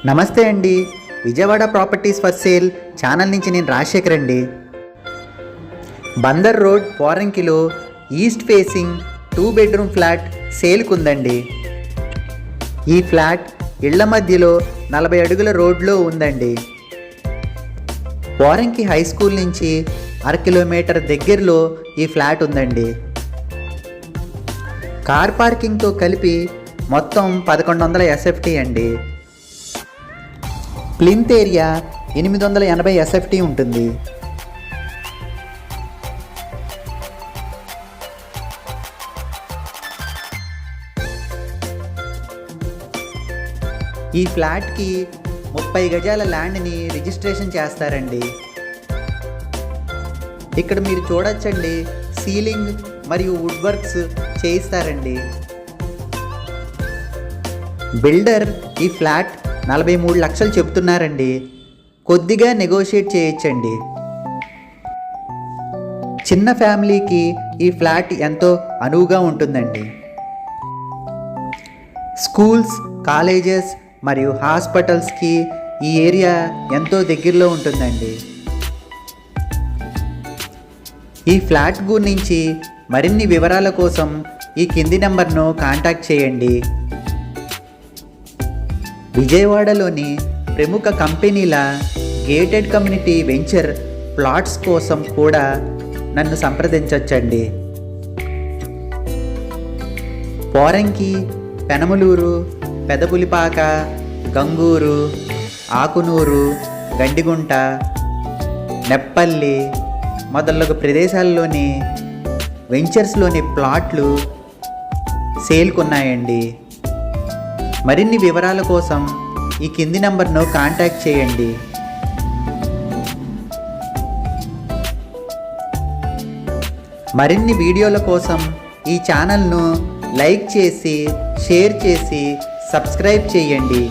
నమస్తే అండి. Vijayawada properties for sale channel నుంచి నేను రాజశేఖర్ అండి. బందర్ రోడ్ పోరంకిలో ఈస్ట్ ఫేసింగ్ 2 బెడ్రూమ్ ఫ్లాట్ సేల్కు ఉందండి. ఈ ఫ్లాట్ ఇళ్ల మధ్యలో 40 అడుగుల రోడ్లో ఉందండి. పోరంకి హై స్కూల్ నుంచి 1/2 కిలోమీటర్ దగ్గరలో ఈ ఫ్లాట్ ఉందండి. కార్ పార్కింగ్తో కలిపి మొత్తం 1100 SFT అండి. ప్లింత్ ఏరియా 880 SFT ఉంటుంది. ఈ ఫ్లాట్కి 30 గజాల ల్యాండ్ని రిజిస్ట్రేషన్ చేస్తారండి. ఇక్కడ మీరు చూడొచ్చండి, సీలింగ్ మరియు వుడ్ వర్క్స్ చేయిస్తారండి. బిల్డర్ ఈ ఫ్లాట్ 43 లక్షలు చెప్తున్నారండి. కొద్దిగా నెగోషియేట్ చేయొచ్చండి. చిన్న ఫ్యామిలీకి ఈ ఫ్లాట్ ఎంతో అనువుగా ఉంటుందండి. స్కూల్స్, కాలేజెస్ మరియు హాస్పిటల్స్కి ఈ ఏరియా ఎంతో దగ్గరలో ఉంటుందండి. ఈ ఫ్లాట్ గురించి మరిన్ని వివరాల కోసం ఈ కింది నెంబర్ను కాంటాక్ట్ చేయండి. విజయవాడలోని ప్రముఖ కంపెనీల గేటెడ్ కమ్యూనిటీ వెంచర్ ప్లాట్స్ కోసం కూడా నన్ను సంప్రదించవచ్చండి. పోరంకి, పెనమలూరు, పెదపులిపాక, గంగూరు, ఆకునూరు, గండిగుంట, నెప్పల్లి మొదలగు ప్రదేశాల్లోని వెంచర్స్లోని ప్లాట్లు సేల్కున్నాయండి. మరిన్ని వివరాల కోసం ఈ కింది నంబర్ను కాంటాక్ట్ చేయండి. మరిన్ని వీడియోల కోసం ఈ ఛానల్ను లైక్ చేసి, షేర్ చేసి, సబ్స్క్రైబ్ చేయండి.